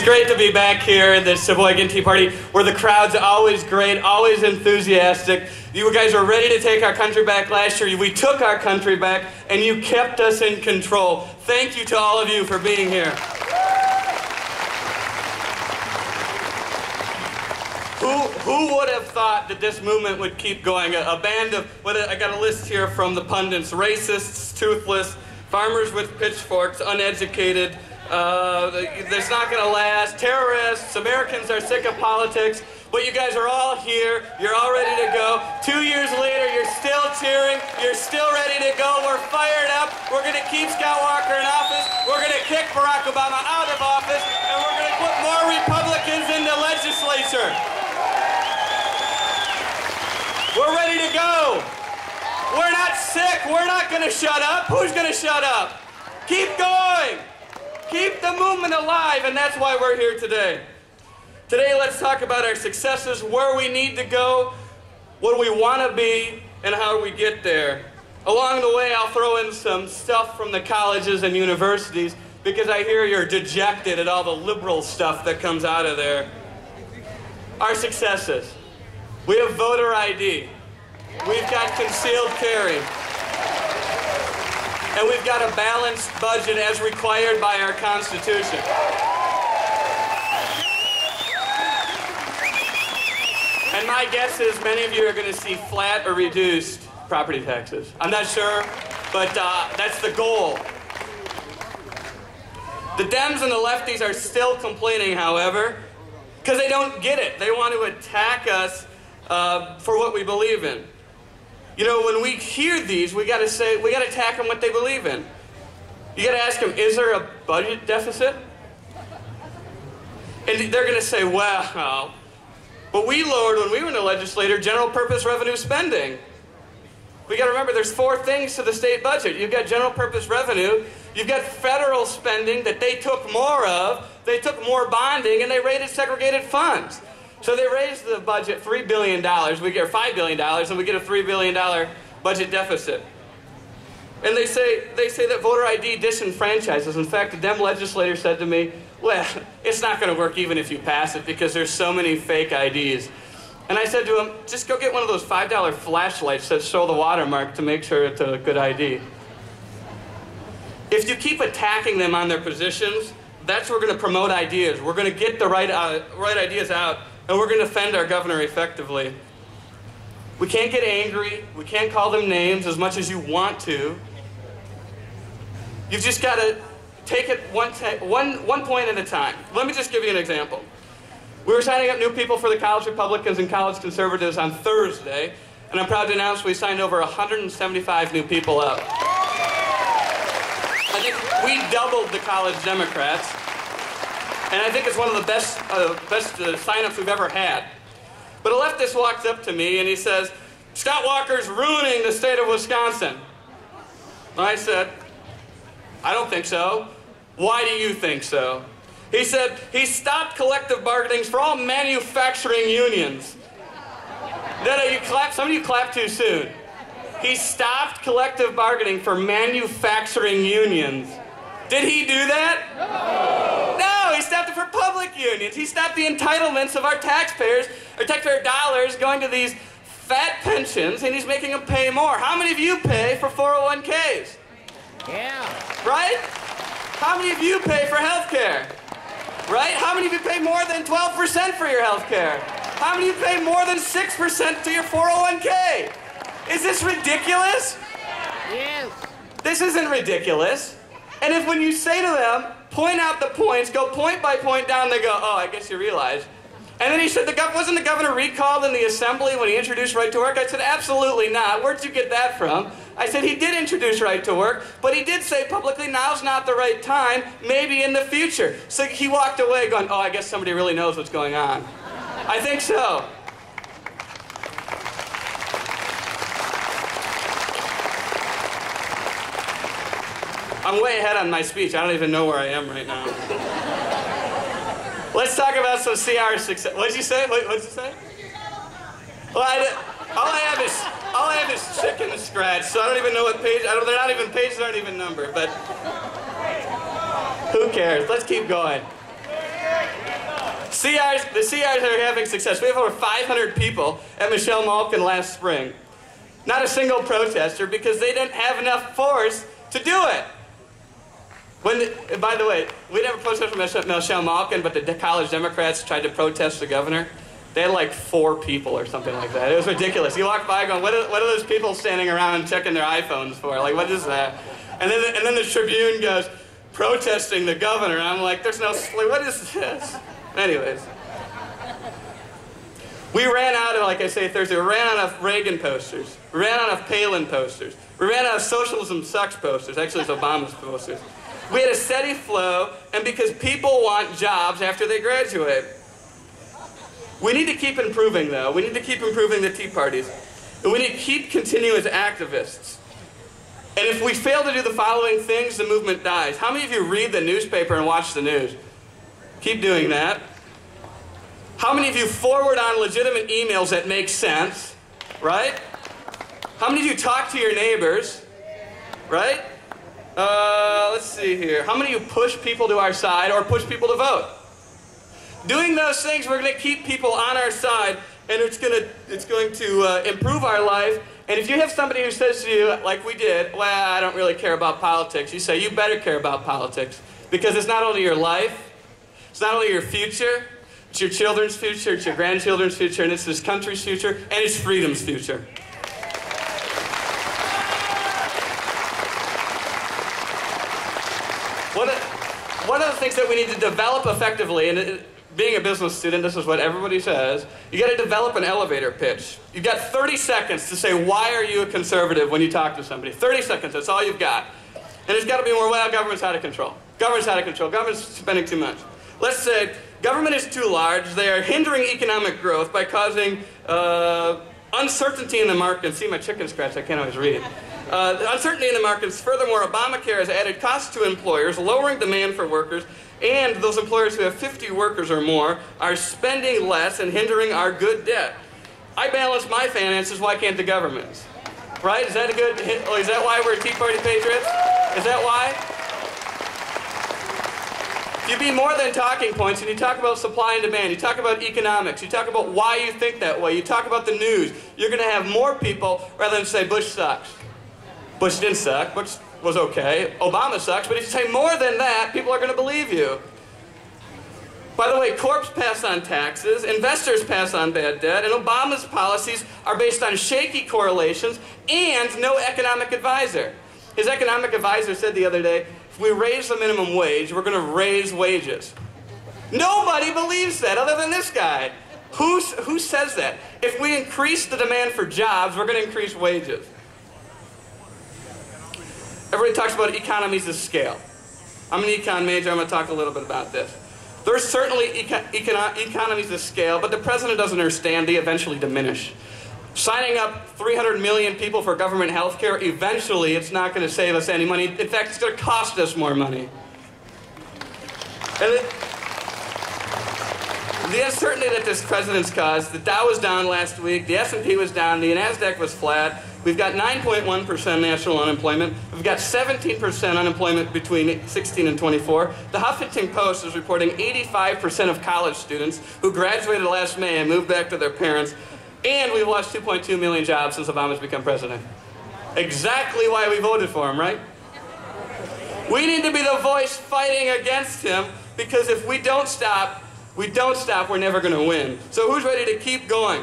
great to be back here at the Sheboygan Tea Party, where the crowd's always great, always enthusiastic. You guys were ready to take our country back last year. We took our country back, and you kept us in control. Thank you to all of you for being here. Who would have thought that this movement would keep going? A band of, I got a list here from the pundits: racists, toothless, farmers with pitchforks, uneducated, that's not going to last, terrorists, Americans are sick of politics, but you guys are all here, you're all ready to go. 2 years later, you're still cheering, you're still ready to go, we're fired up, we're going to keep Scott Walker in office, we're going to kick Barack Obama out of office, and we're going to put more Republicans in the legislature. We're ready to go. We're not sick, we're not going to shut up. Who's going to shut up? Keep going. Keep the movement alive, and that's why we're here today. Today, let's talk about our successes, where we need to go, what we want to be, and how we get there. Along the way, I'll throw in some stuff from the colleges and universities, because I hear you're dejected at all the liberal stuff that comes out of there. Our successes. We have voter ID. We've got concealed carry. And we've got a balanced budget as required by our Constitution. And my guess is many of you are going to see flat or reduced property taxes. I'm not sure, but that's the goal. The Dems and the lefties are still complaining, however, because they don't get it. They want to attack us for what we believe in. You know, when we hear these, we got to attack them what they believe in. You got to ask them, is there a budget deficit? And they're going to say, well, but we lowered, when we were in the legislature, general purpose revenue spending. We got to remember, there's 4 things to the state budget. You've got general purpose revenue, you've got federal spending that they took more of, they took more bonding, and they raided segregated funds. So they raised the budget $3 billion, we get $5 billion, and we get a $3 billion budget deficit. And they say that voter ID disenfranchises. In fact, the Dem legislator said to me, well, it's not going to work even if you pass it because there's so many fake IDs. And I said to him, just go get one of those $5 flashlights that show the watermark to make sure it's a good ID. If you keep attacking them on their positions, that's where we're going to promote ideas. We're going to get the right ideas out, and we're going to defend our governor effectively. We can't get angry. We can't call them names as much as you want to. You've just got to take it one point at a time. Let me just give you an example. We were signing up new people for the college Republicans and college conservatives on Thursday, and I'm proud to announce we signed over 175 new people up. I think we doubled the college Democrats, and I think it's one of the best sign-ups we've ever had. But a leftist walks up to me and he says, Scott Walker's ruining the state of Wisconsin. And I said, I don't think so. Why do you think so? He said, he stopped collective bargaining for all manufacturing unions. Some of you clapped too soon. He stopped collective bargaining for manufacturing unions. Did he do that? No, he stopped it for public unions. He stopped the entitlements of our taxpayer dollars going to these fat pensions, and he's making them pay more. How many of you pay for 401ks? Yeah. Right? How many of you pay for health care? Right? How many of you pay more than 12% for your health care? How many of you pay more than 6% to your 401k? Is this ridiculous? Yes. This isn't ridiculous. And if when you say to them, point out the points, go point by point down, they go, oh, I guess you realize. And then he said, wasn't the governor recalled in the assembly when he introduced right to work? I said, absolutely not. Where'd you get that from? I said, he did introduce right to work, but he did say publicly, now's not the right time, maybe in the future. So he walked away going, oh, I guess somebody really knows what's going on. I think so. I'm way ahead on my speech. I don't even know where I am right now. Let's talk about some CR success. What did you say? What did you say? Well, all I have is chicken scratch, so I don't even know what page. They're not even pages, aren't even numbered. But who cares? Let's keep going. The CIs are having success. We have over 500 people at Michelle Malkin last spring. Not a single protester because they didn't have enough force to do it. By the way, we never protested from Michelle Malkin, but the college Democrats tried to protest the governor. They had like 4 people or something like that. It was ridiculous. You walk by going, what are those people standing around checking their iPhones for? Like, what is that? And then the Tribune goes, protesting the governor. And I'm like, what is this? Anyways. We ran out of, like I say Thursday, we ran out of Reagan posters. We ran out of Palin posters. We ran out of socialism sucks posters. Actually, it's Obama's posters. We had a steady flow, and because people want jobs after they graduate. We need to keep improving, though. We need to keep improving the Tea Parties. And we need to keep continuing as activists. And if we fail to do the following things, the movement dies. How many of you read the newspaper and watch the news? Keep doing that. How many of you forward on legitimate emails that make sense? Right? How many of you talk to your neighbors? Right? Let's see here. How many of you push people to our side or push people to vote? Doing those things, we're going to keep people on our side, and it's going to improve our life. And if you have somebody who says to you, like we did, well, I don't really care about politics, you say, you better care about politics. Because it's not only your life, it's not only your future, it's your children's future, it's your grandchildren's future, and it's this country's future, and it's freedom's future. One of the things that we need to develop effectively, and being a business student, this is what everybody says, you got to develop an elevator pitch. You've got 30 seconds to say, why are you a conservative when you talk to somebody? 30 seconds, that's all you've got. And there's got to be more, well, government's out of control. Government's out of control. Government's spending too much. Let's say government is too large. They are hindering economic growth by causing uncertainty in the market. See my chicken scratch, I can't always read. Uncertainty in the markets. Furthermore, Obamacare has added costs to employers, lowering demand for workers, and those employers who have 50 workers or more are spending less and hindering our good debt. I balance my finances, why can't the government? Right? Is that a good hit? Oh, is that why we're Tea Party patriots? Is that why? If you be more than talking points and you talk about supply and demand, you talk about economics, you talk about why you think that way, you talk about the news, you're going to have more people rather than say Bush sucks. Bush didn't suck. Bush was okay. Obama sucks. But if you say more than that, people are going to believe you. By the way, corps pass on taxes, investors pass on bad debt, and Obama's policies are based on shaky correlations and no economic advisor. His economic advisor said the other day, if we raise the minimum wage, we're going to raise wages. Nobody believes that other than this guy. Who says that? If we increase the demand for jobs, we're going to increase wages. Everybody talks about economies of scale. I'm an econ major, I'm going to talk a little bit about this. There's certainly economies of scale, but the president doesn't understand they eventually diminish. Signing up 300 million people for government health care, eventually it's not going to save us any money. In fact, it's going to cost us more money. And the uncertainty that this president's caused, the Dow was down last week, the S&P was down, the NASDAQ was flat. We've got 9.1% national unemployment. We've got 17% unemployment between 16 and 24. The Huffington Post is reporting 85% of college students who graduated last May and moved back to their parents. And we've lost 2.2 million jobs since Obama's become president. Exactly why we voted for him, right? We need to be the voice fighting against him, because if we don't stop, we're never going to win. So who's ready to keep going?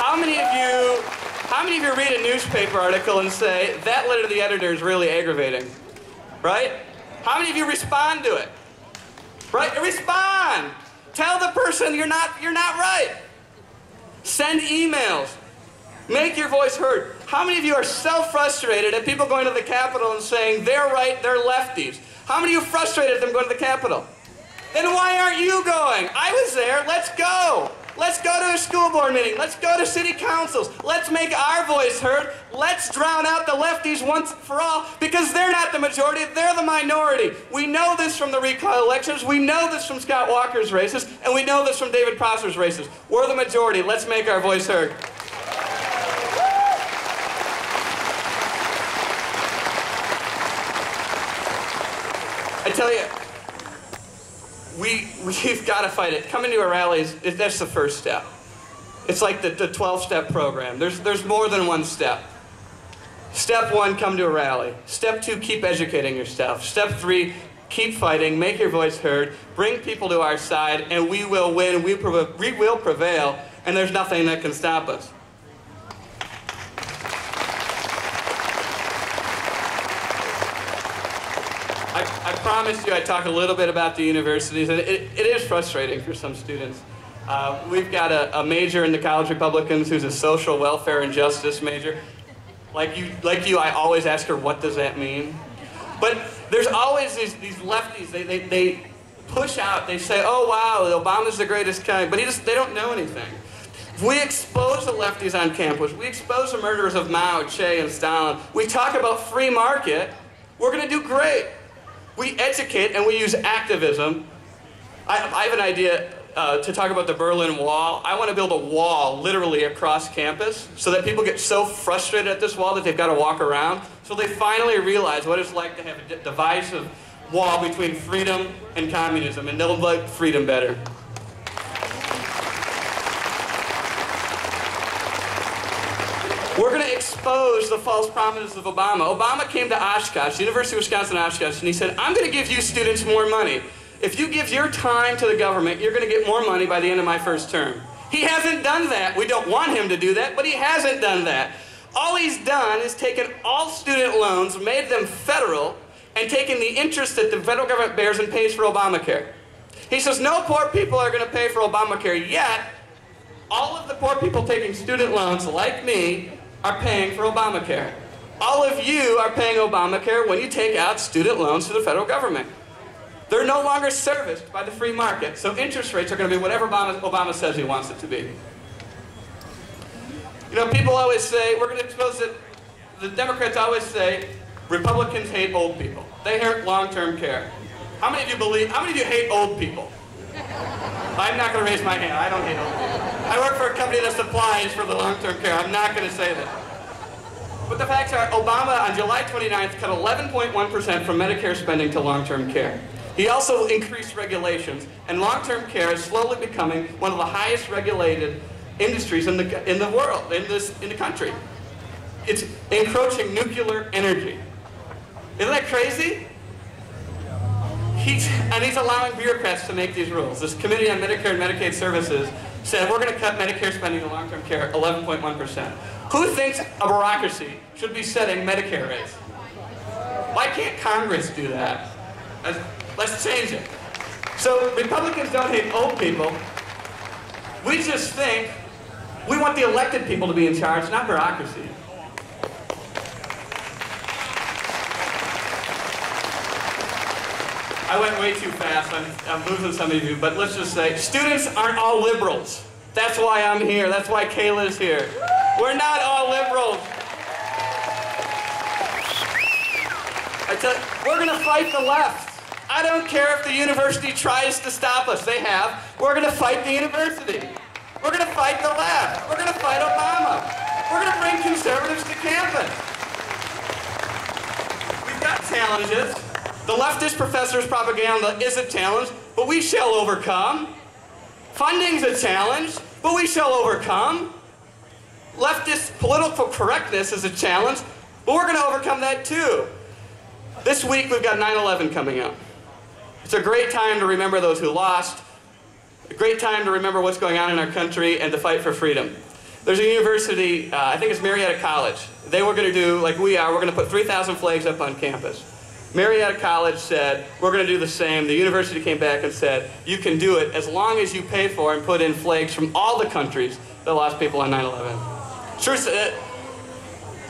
How many of you read a newspaper article and say, that letter to the editor is really aggravating? Right? How many of you respond to it? Right? Respond! Tell the person you're not right. Send emails. Make your voice heard. How many of you are so frustrated at people going to the Capitol and saying, they're right, they're lefties? How many of you are frustrated at them going to the Capitol? Then why aren't you going? I was there, let's go. Let's go to a school board meeting. Let's go to city councils. Let's make our voice heard. Let's drown out the lefties once for all, because they're not the majority, they're the minority. We know this from the recall elections. We know this from Scott Walker's races, and we know this from David Prosser's races. We're the majority. Let's make our voice heard. I tell you, we've got to fight it. Coming to a rally, that's the first step. It's like the 12-step program. There's more than one step. Step 1, come to a rally. Step 2, keep educating yourself. Step 3, keep fighting, make your voice heard, bring people to our side, and we will win, we will prevail, and there's nothing that can stop us. I promised you I'd talk a little bit about the universities, and it is frustrating for some students. We've got a major in the College Republicans who's a social welfare and justice major. Like you, I always ask her, what does that mean? But there's always these lefties, they push out, they say, oh wow, Obama's the greatest guy, but they don't know anything. If we expose the lefties on campus, we expose the murderers of Mao, Che, and Stalin, we talk about free market, we're going to do great. We educate and we use activism. I have an idea to talk about the Berlin Wall. I want to build a wall literally across campus so that people get so frustrated at this wall that they've got to walk around, so they finally realize what it's like to have a divisive wall between freedom and communism, and they'll like freedom better. We're going to expose the false promises of Obama. Obama came to Oshkosh, University of Wisconsin-Oshkosh, and he said, I'm going to give you students more money. If you give your time to the government, you're going to get more money by the end of my first term. He hasn't done that. We don't want him to do that, but he hasn't done that. All he's done is taken all student loans, made them federal, and taken the interest that the federal government bears and pays for Obamacare. He says no poor people are going to pay for Obamacare, yet all of the poor people taking student loans, like me, are paying for Obamacare. All of you are paying Obamacare when you take out student loans to the federal government. They're no longer serviced by the free market, so interest rates are going to be whatever Obama says he wants it to be. You know, people always say, we're going to expose it, the Democrats always say, Republicans hate old people. They hate long-term care. How many of you hate old people? I'm not going to raise my hand. I don't hate old people. I work for a company that supplies for the long-term care. I'm not going to say that. But the facts are, Obama on July 29th cut 11.1% from Medicare spending to long-term care. He also increased regulations, and long-term care is slowly becoming one of the highest regulated industries in the world, in the country. It's encroaching nuclear energy. Isn't that crazy? He's allowing bureaucrats to make these rules. This Committee on Medicare and Medicaid Services said we're going to cut Medicare spending to long-term care 11.1%. Who thinks a bureaucracy should be setting Medicare rates? Why can't Congress do that? Let's change it. So Republicans don't hate old people. We just think we want the elected people to be in charge, not bureaucracy. I went way too fast. I'm losing some of you, but let's just say students aren't all liberals. That's why I'm here. That's why Kayla's here. We're not all liberals. I tell you, we're going to fight the left. I don't care if the university tries to stop us. They have. We're going to fight the university. We're going to fight the left. We're going to fight Obama. We're going to bring conservatives to campus. We've got challenges. The leftist professor's propaganda is a challenge, but we shall overcome. Funding's a challenge, but we shall overcome. Leftist political correctness is a challenge, but we're going to overcome that too. This week we've got 9/11 coming up. It's a great time to remember those who lost, a great time to remember what's going on in our country and to fight for freedom. There's a university, I think it's Marietta College. They were going to do, like we are, we're going to put 3,000 flags up on campus. Marietta College said, we're going to do the same. The university came back and said, you can do it as long as you pay for and put in flags from all the countries that lost people on 9/11. Sure,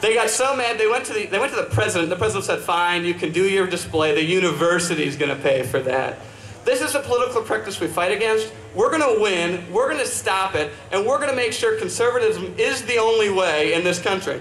they got so mad, they went to the president. The president said, fine, you can do your display. The university's going to pay for that. This is a political practice we fight against. We're going to win, we're going to stop it, and we're going to make sure conservatism is the only way in this country.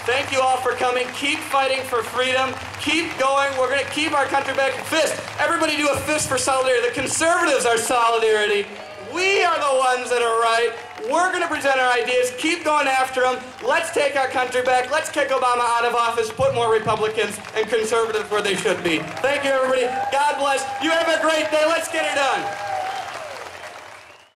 Thank you all for coming. Keep fighting for freedom. Keep going. We're going to keep our country back. Fist. Everybody do a fist for solidarity. The conservatives are solidarity. We are the ones that are right. We're going to present our ideas. Keep going after them. Let's take our country back. Let's kick Obama out of office, put more Republicans and conservatives where they should be. Thank you, everybody. God bless. You have a great day. Let's get it done.